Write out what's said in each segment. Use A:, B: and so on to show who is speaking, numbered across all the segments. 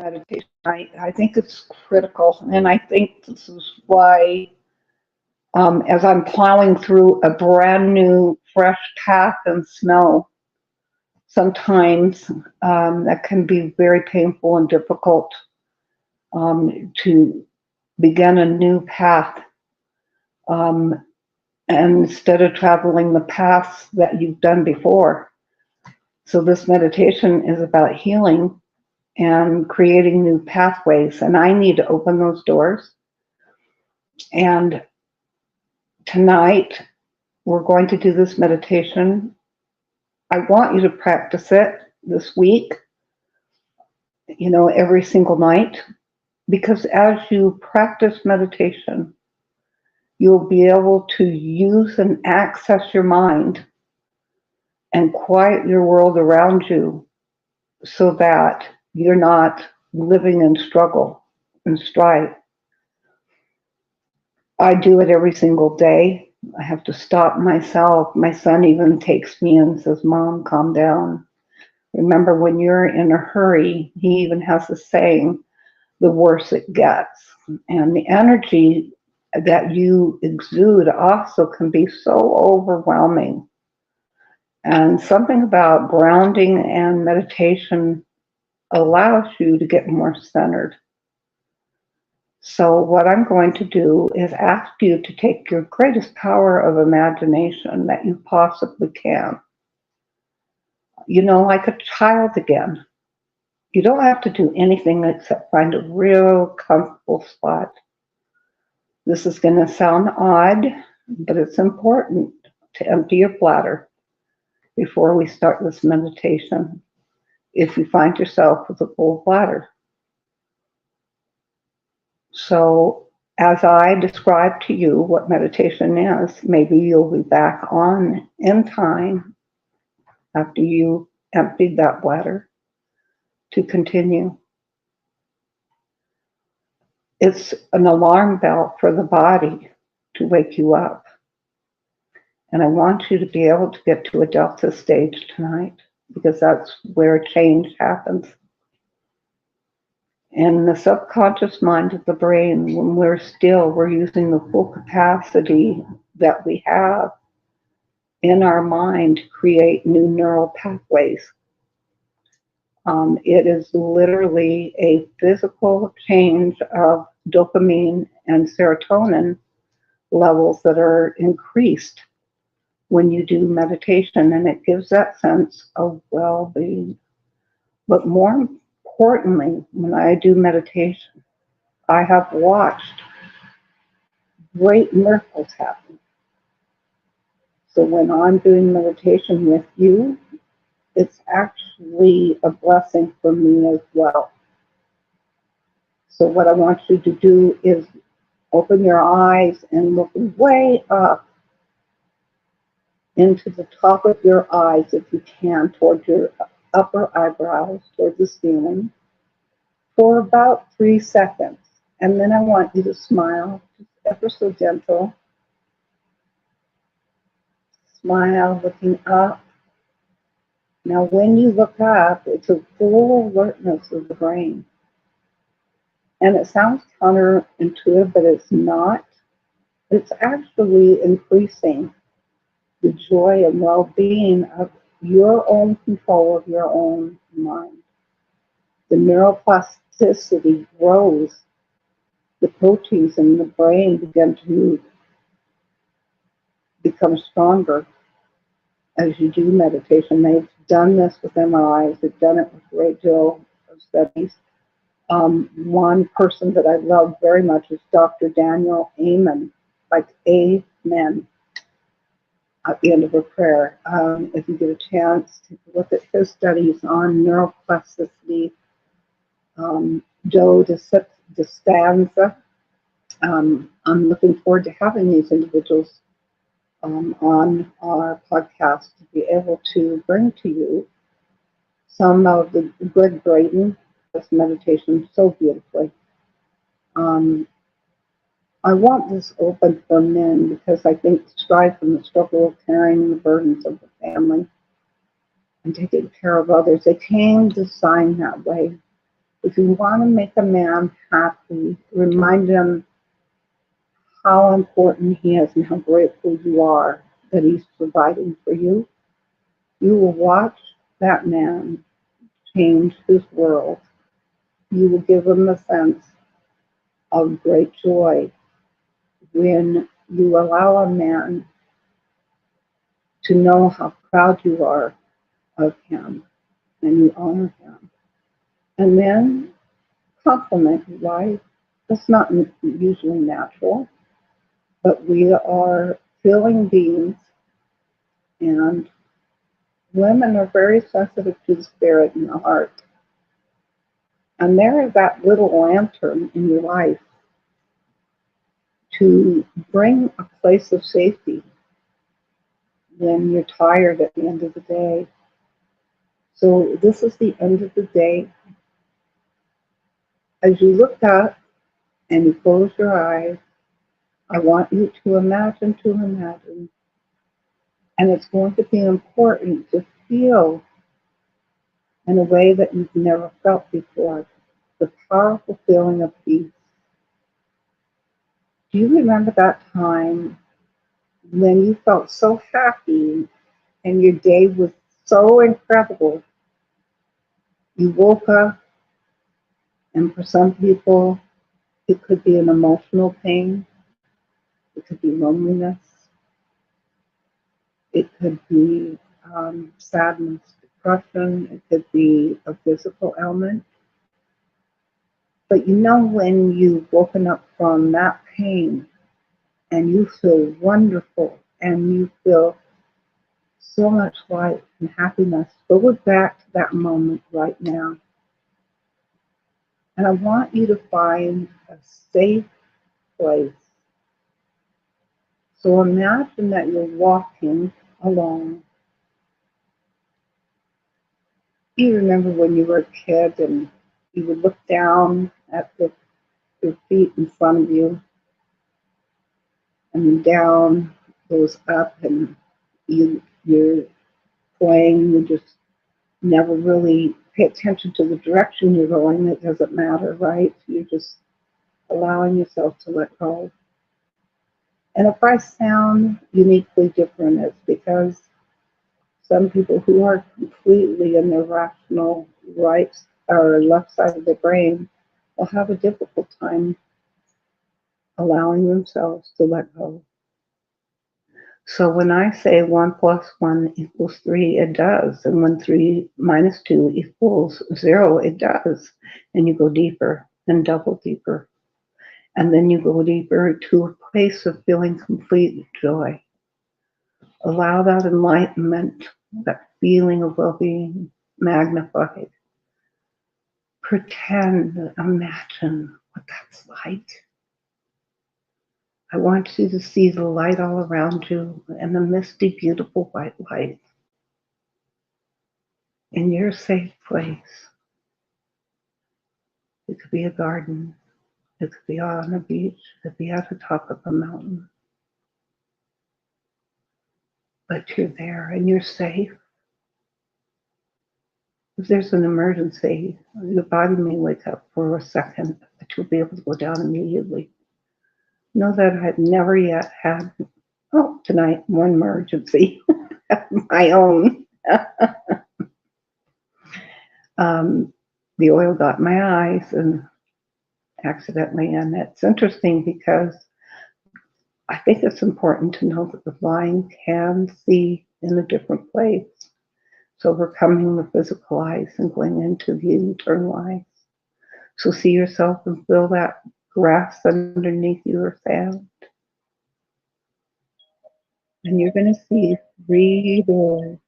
A: meditation. I think it's critical, and I think this is why, as I'm plowing through a brand new, fresh path in snow, sometimes that can be very painful and difficult to begin a new path. And instead of traveling the paths that you've done before. So this meditation is about healing and creating new pathways. And I need to open those doors. And tonight, we're going to do this meditation. I want you to practice it this week, every single night, because as you practice meditation, you'll be able to use and access your mind and quiet your world around you so that you're not living in struggle and strife. I do it every single day. I have to stop myself. My son even takes me and says, "Mom, calm down. Remember, when you're in a hurry," he even has a saying, "the worse it gets." And the energy that you exude also can be so overwhelming. And something about grounding and meditation allows you to get more centered. So what I'm going to do is ask you to take your greatest power of imagination that you possibly can. Like a child again. You don't have to do anything except find a real comfortable spot. This is going to sound odd, but it's important to empty your bladder before we start this meditation if you find yourself with a full bladder. So as I describe to you what meditation is, maybe you'll be back on in time after you emptied that bladder to continue. It's an alarm bell for the body to wake you up. And I want you to be able to get to a delta stage tonight, because that's where change happens. In the subconscious mind of the brain, when we're still, we're using the full capacity that we have in our mind to create new neural pathways. It is literally a physical change of dopamine and serotonin levels that are increased when you do meditation, and it gives that sense of well-being. But more importantly, when I do meditation, I have watched great miracles happen. So when I'm doing meditation with you, it's actually a blessing for me as well. So what I want you to do is open your eyes and look way up into the top of your eyes, if you can, towards your upper eyebrows, towards the ceiling, for about 3 seconds. And then I want you to smile, just ever so gentle. Smile, looking up. Now, when you look up, it's a full alertness of the brain. And it sounds counterintuitive, but it's not. It's actually increasing the joy and well-being of your own control of your own mind. The neuroplasticity grows. The proteins in the brain begin to become stronger as you do meditation. They've done this with MRIs. They've done it with a great deal of studies. One person that I love very much is Dr. Daniel Amen, like Amen at the end of a prayer. If you get a chance, take a look at his studies on neuroplasticity. Joe Dispenza. I'm looking forward to having these individuals on our podcast to be able to bring to you some of the Greg Braden does meditation so beautifully. I want this open for men because I think the strife and the struggle of carrying the burdens of the family and taking care of others, they came designed that way. If you want to make a man happy, remind him how important he is and how grateful you are that he's providing for you. You will watch that man change his world. You will give him a sense of great joy when you allow a man to know how proud you are of him and you honor him. And then compliment your wife. That's not usually natural, but we are feeling beings, and women are very sensitive to the spirit and the heart. And there is that little lantern in your life to bring a place of safety when you're tired at the end of the day. So this is the end of the day. As you look up and you close your eyes, I want you to imagine, and it's going to be important to feel in a way that you've never felt before, the powerful feeling of peace. Do you remember that time when you felt so happy and your day was so incredible? You woke up, and for some people, it could be an emotional pain, it could be loneliness, it could be sadness, depression, it could be a physical ailment. But you know when you've woken up from that pain and you feel wonderful and you feel so much light and happiness, go back to that moment right now. And I want you to find a safe place. So imagine that you're walking along. You remember when you were a kid and you would look down at your feet in front of you, and down goes up, and you're playing. You just never really pay attention to the direction you're going. It doesn't matter, right? You're just allowing yourself to let go. And if I sound uniquely different, it's because some people who are completely in their rational right or left side of the brain will have a difficult time allowing themselves to let go. So when I say 1 plus 1 equals 3, it does. And when 3 minus 2 equals 0, it does. And you go deeper and double deeper. And then you go deeper to a place of feeling complete joy. Allow that enlightenment, that feeling of well-being magnified. Pretend, imagine what that's like. I want you to see the light all around you and the misty, beautiful white light in your safe place. It could be a garden. It could be on a beach. It could be at the top of a mountain. But you're there and you're safe. If there's an emergency, your body may wake up for a second, but you'll be able to go down immediately. Know that I've never yet had, tonight, one emergency, my own. The oil got my eyes and accidentally, and it's interesting because I think it's important to know that the blind can see in a different place. So we're coming with physical eyes and going into the internal eyes. So see yourself and feel that grass underneath your sand. And you're going to see 3 doors.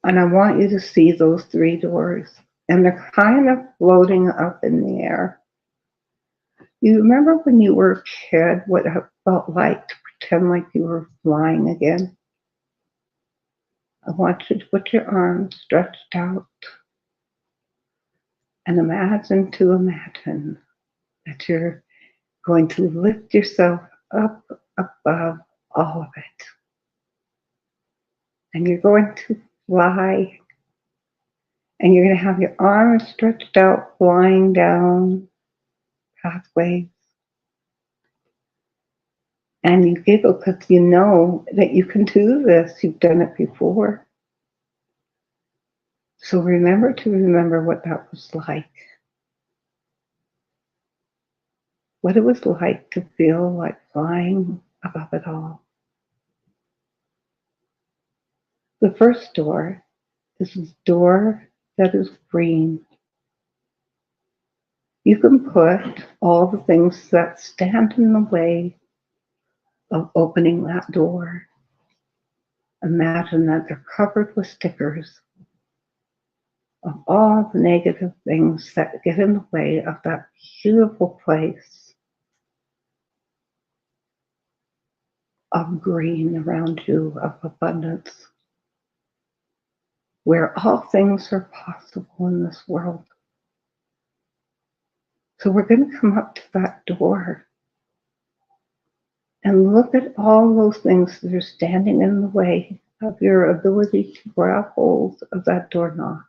A: And I want you to see those 3 doors. And they're kind of floating up in the air. You remember when you were a kid what it felt like to pretend like you were flying again? I want you to put your arms stretched out and imagine that you're going to lift yourself up above all of it. And you're going to fly, and you're going to have your arms stretched out, flying down pathways. And you giggle because you know that you can do this. You've done it before. So remember what that was like. What it was like to feel like flying above it all. The first door is a door that is green. You can put all the things that stand in the way of opening that door. Imagine that they're covered with stickers of all the negative things that get in the way of that beautiful place of green around you, of abundance, where all things are possible in this world. So we're going to come up to that door and look at all those things that are standing in the way of your ability to grab hold of that doorknob.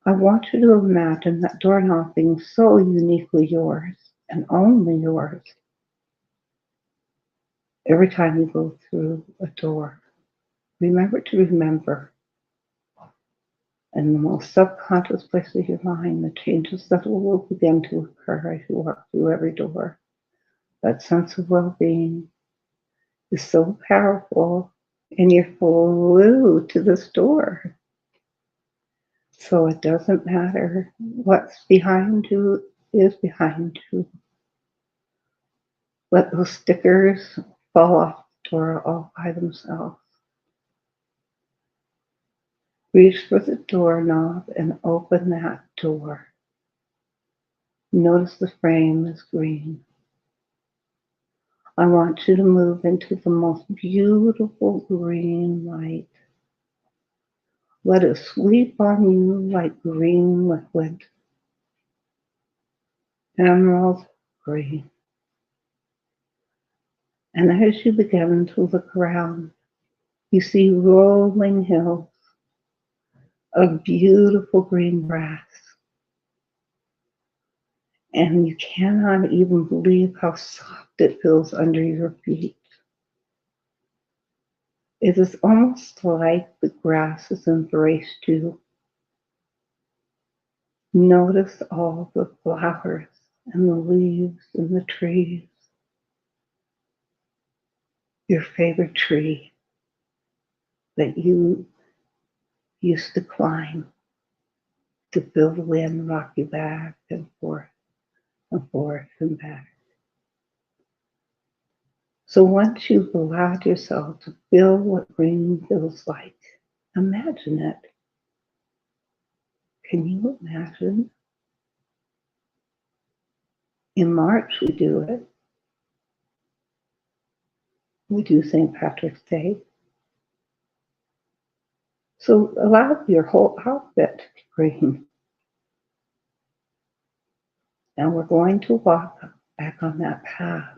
A: I want you to imagine that doorknob being so uniquely yours and only yours every time you go through a door. Remember to remember in the most subconscious place of your mind the changes that will begin to occur as you walk through every door. That sense of well-being is so powerful, and you're flew to this door. So it doesn't matter what's behind you is behind you. Let those stickers fall off the door all by themselves. Reach for the doorknob and open that door. Notice the frame is green. I want you to move into the most beautiful green light. Let it sweep on you like green liquid, emerald green. And as you begin to look around, you see rolling hills of beautiful green grass. And you cannot even believe how soft it feels under your feet. It is almost like the grass has embraced you. Notice all the flowers and the leaves and the trees. Your favorite tree that you used to climb to feel the wind rock you back and forth and back. So once you've allowed yourself to feel what green feels like, imagine it. Can you imagine? In March we do it. We do St. Patrick's Day. So allow your whole outfit to be green. And we're going to walk back on that path.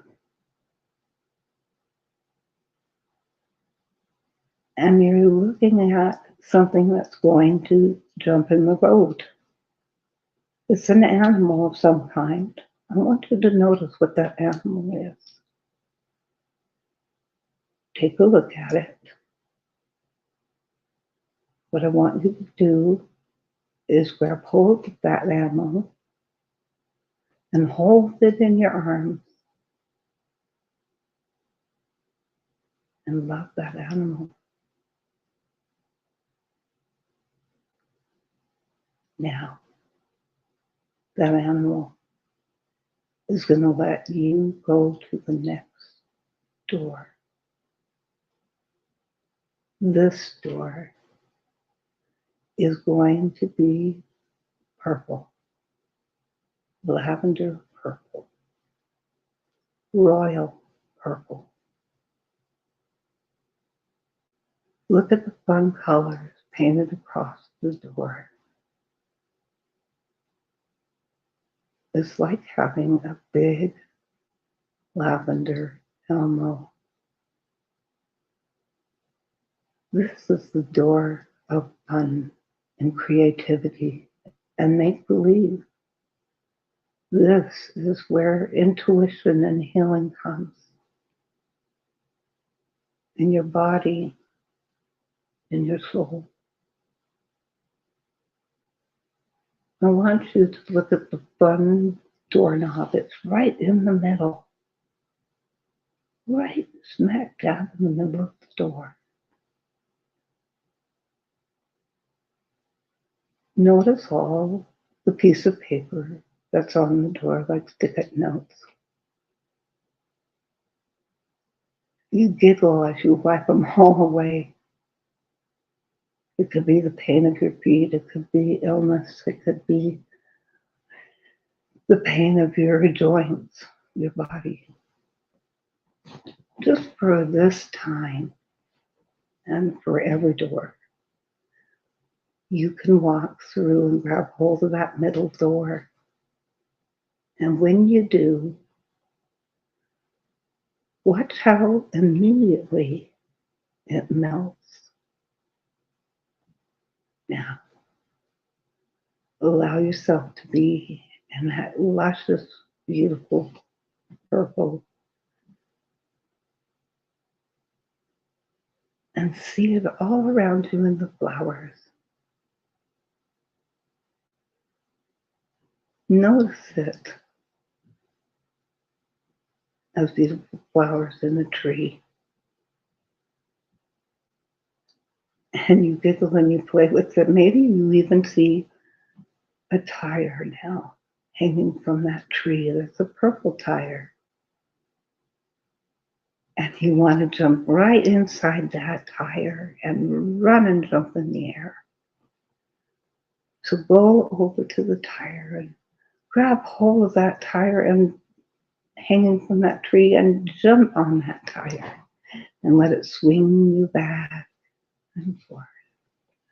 A: And you're looking at something that's going to jump in the road. It's an animal of some kind. I want you to notice what that animal is. Take a look at it. What I want you to do is grab hold of that animal and hold it in your arms and love that animal. Now, that animal is going to let you go to the next door. This door is going to be purple, lavender purple, royal purple. Look at the fun colors painted across the door. It's like having a big lavender emerald This is the door of fun and creativity and make believe. This is where intuition and healing comes in your body, in your soul. I want you to look at the fun doorknob. It's right in the middle, right smack dab in the middle of the door. Notice all the piece of paper that's on the door, like stick-it notes. You giggle as you wipe them all away. It could be the pain of your feet. It could be illness. It could be the pain of your joints, your body. Just for this time and for every door, you can walk through and grab hold of that middle door. And when you do, watch how immediately it melts. Now, allow yourself to be in that luscious, beautiful purple and see it all around you in the flowers. Notice it as beautiful flowers in a tree. And you giggle and you play with it. Maybe you even see a tire now hanging from that tree. There's a purple tire. And you want to jump right inside that tire and run and jump in the air. So go over to the tire and grab hold of that tire and hanging from that tree and jump on that tire and let it swing you back and forth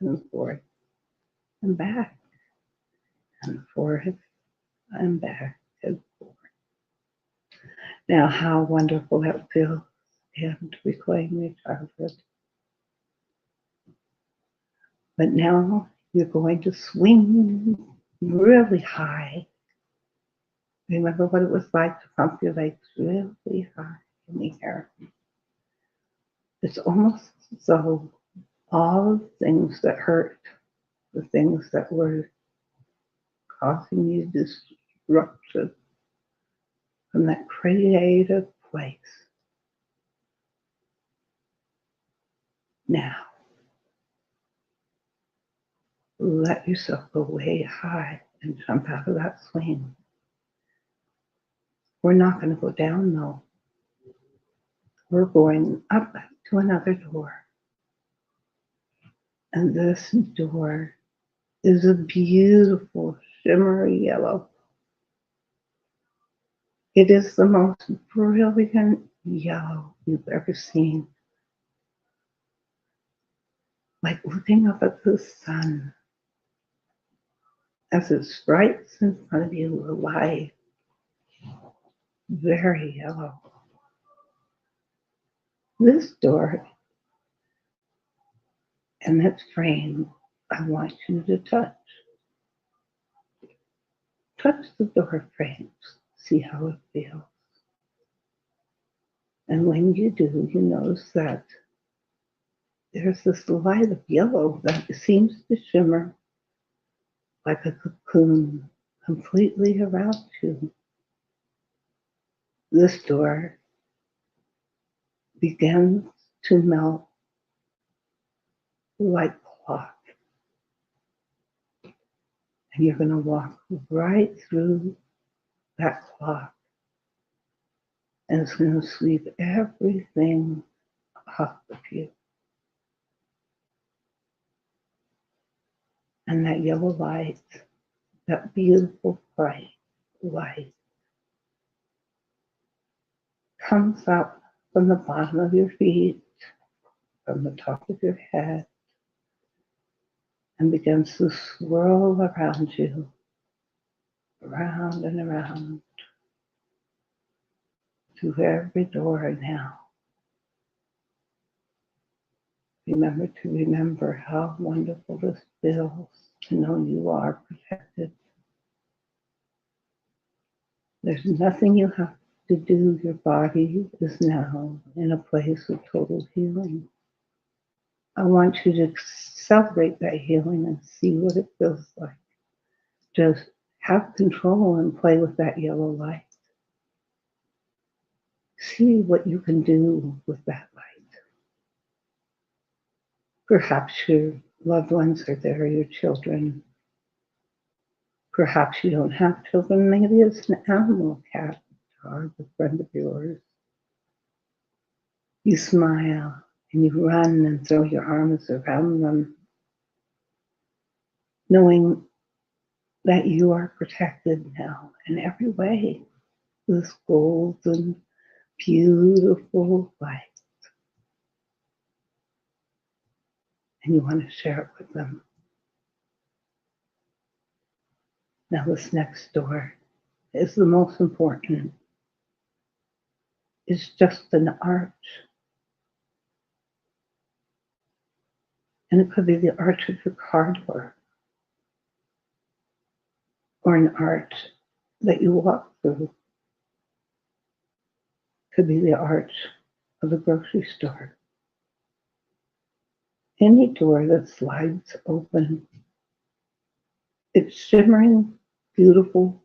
A: and forth and back and forth and back and forth. Now, how wonderful that feels and reclaim your childhood. But now you're going to swing really high. Remember what it was like to pump your legs really high in the air. It's almost as though all the things that hurt, the things that were causing you disruption from that creative place. Now, let yourself go way high and jump out of that swing. We're not going to go down though. We're going up to another door. And this door is a beautiful shimmery yellow. It is the most brilliant yellow you've ever seen. Like looking up at the sun as it strikes in front of you, alive, very yellow. This door and its frame, I want you to touch. Touch the door frames, see how it feels. And when you do, you notice that there's this light of yellow that seems to shimmer like a cocoon completely around you. This door begins to melt like cloth. And you're going to walk right through that cloth. And it's going to sweep everything off of you. And that yellow light, that beautiful bright light, comes up from the bottom of your feet, from the top of your head, and begins to swirl around you, around and around, to every door now. Remember to remember how wonderful this feels to know you are protected. There's nothing you have to do. Your body is now in a place of total healing. I want you to celebrate that healing and see what it feels like. Just have control and play with that yellow light. See what you can do with that light. Perhaps your loved ones are there, your children. Perhaps you don't have children. Maybe it's an animal, cat, dog, a friend of yours. You smile and you run and throw your arms around them, knowing that you are protected now in every way. This golden, beautiful light. And you want to share it with them. Now this next door is the most important. It's just an arch. And it could be the arch of your car door, or an arch that you walk through. It could be the arch of the grocery store. Any door that slides open. It's shimmering, beautiful,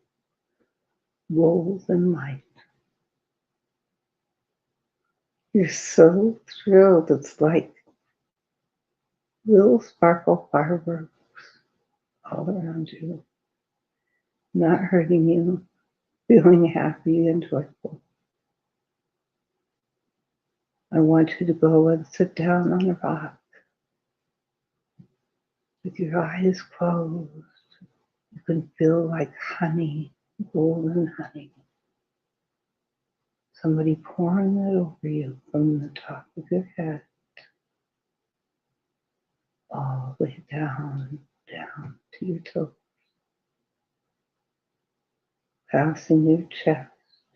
A: golden light. You're so thrilled. It's like little sparkle fireworks all around you, not hurting you, feeling happy and joyful. I want you to go and sit down on a rock with your eyes closed. You can feel like honey, golden honey. Somebody pouring it over you from the top of your head, all the way down to your toes, passing your chest,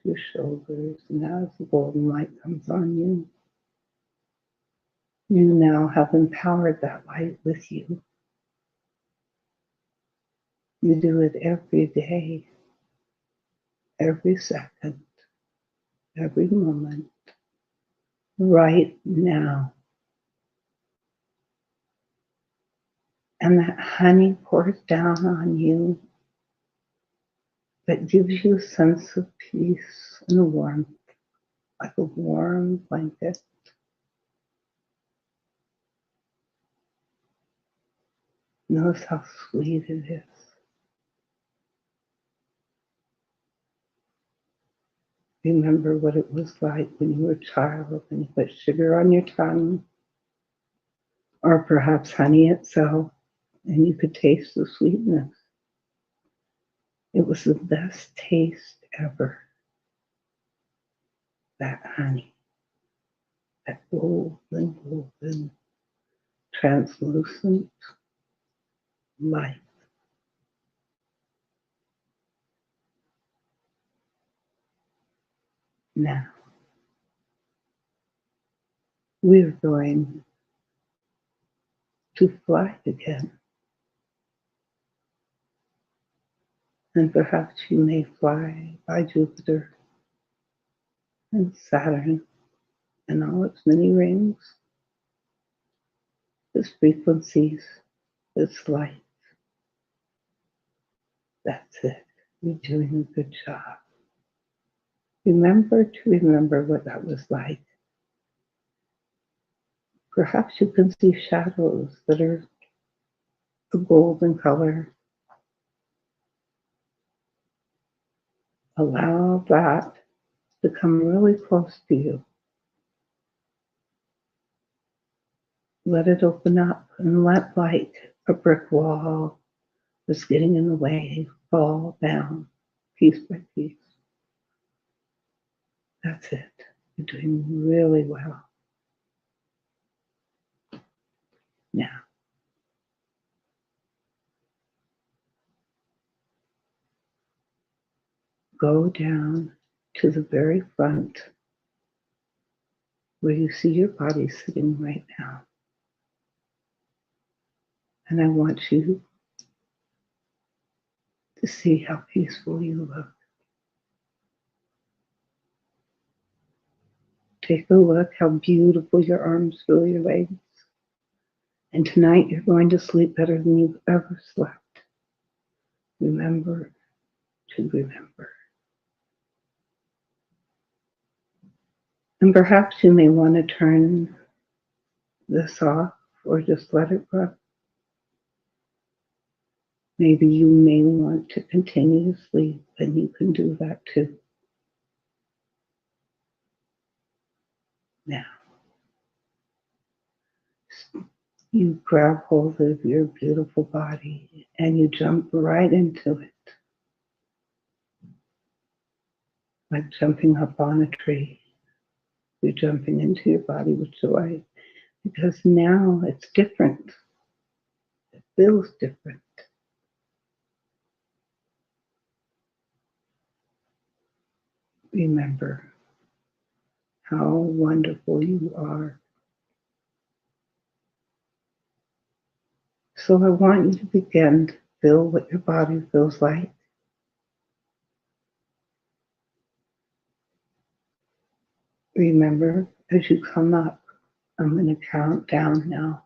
A: your shoulders, and as the golden light comes on you, you now have empowered that light with you. You do it every day, every second, every moment, right now. And that honey pours down on you that gives you a sense of peace and warmth, like a warm blanket. Notice how sweet it is. Remember what it was like when you were a child and you put sugar on your tongue, or perhaps honey itself, and you could taste the sweetness. It was the best taste ever. That honey, that golden, translucent light. Now, we're going to fly again. And perhaps you may fly by Jupiter and Saturn and all its many rings, its frequencies, its light. That's it. You're doing a good job. Remember to remember what that was like. Perhaps you can see shadows that are a golden color. Allow that to come really close to you. Let it open up and let, like a brick wall that's getting in the way, fall down piece by piece. That's it. You're doing really well. Now, go down to the very front where you see your body sitting right now. And I want you to see how peaceful you look. Take a look how beautiful your arms feel, your legs. And tonight you're going to sleep better than you've ever slept. Remember to remember. And perhaps you may want to turn this off or just let it run. Maybe you may want to continue to sleep, and you can do that too. Now, you grab hold of your beautiful body and you jump right into it, like jumping up on a tree. You're jumping into your body with joy because now it's different. It feels different. Remember how wonderful you are. So I want you to begin to feel what your body feels like. Remember, as you come up, I'm going to count down now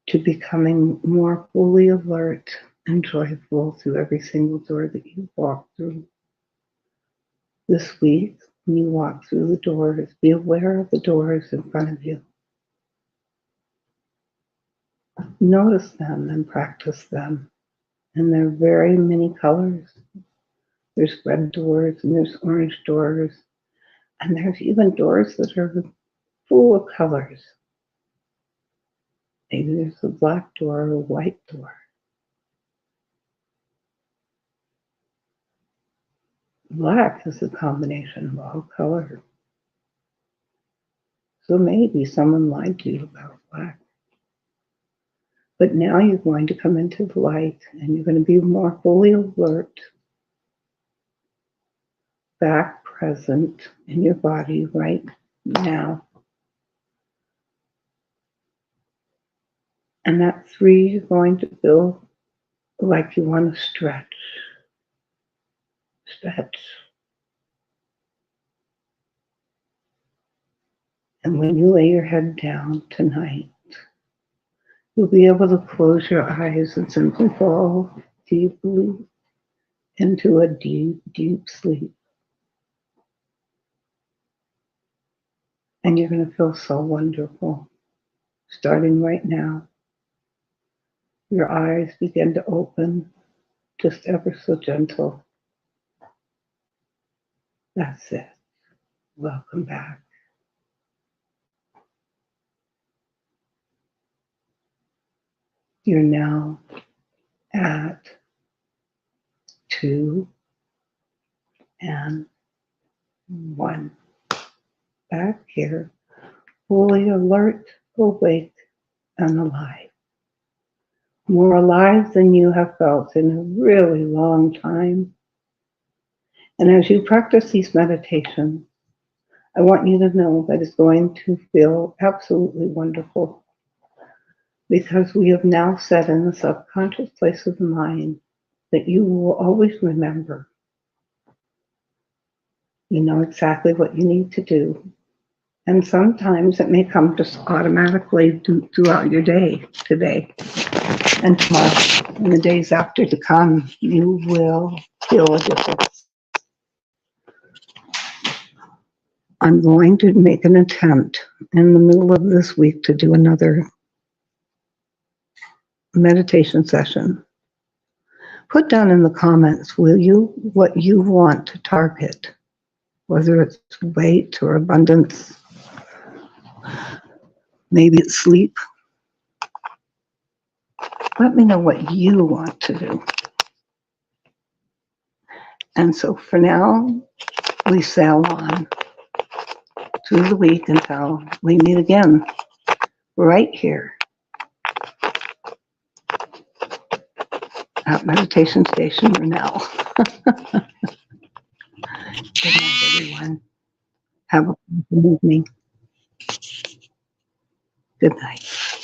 A: to becoming more fully alert and joyful through every single door that you walk through. This week, when you walk through the doors, be aware of the doors in front of you. Notice them and practice them. And there are very many colors. There's red doors and there's orange doors. And there's even doors that are full of colors. Maybe there's a black door or a white door. Black is a combination of all colors. So maybe someone lied to you about black. But now you're going to come into the light and you're going to be more fully alert, back present in your body right now. And at 3, you're going to feel like you want to stretch. Stretch. And when you lay your head down tonight, you'll be able to close your eyes and simply fall deeply into a deep, deep sleep. And you're going to feel so wonderful. Starting right now, your eyes begin to open, just ever so gentle. That's it. Welcome back. You're now at 2 and 1. Back here, fully alert, awake, and alive. More alive than you have felt in a really long time. And as you practice these meditations, I want you to know that it's going to feel absolutely wonderful, because we have now set in the subconscious place of the mind that you will always remember. You know exactly what you need to do. And sometimes it may come just automatically throughout your day, today and tomorrow, and the days after to come. You will feel a difference. I'm going to make an attempt in the middle of this week to do another meditation session. Put down in the comments, will you, what you want to target, whether it's weight or abundance, maybe it's sleep. Let me know what you want to do. And so for now, we sail on through the week until we meet again right here at Meditation Station Ranelle. Good night, everyone. Have a wonderful evening. Good night.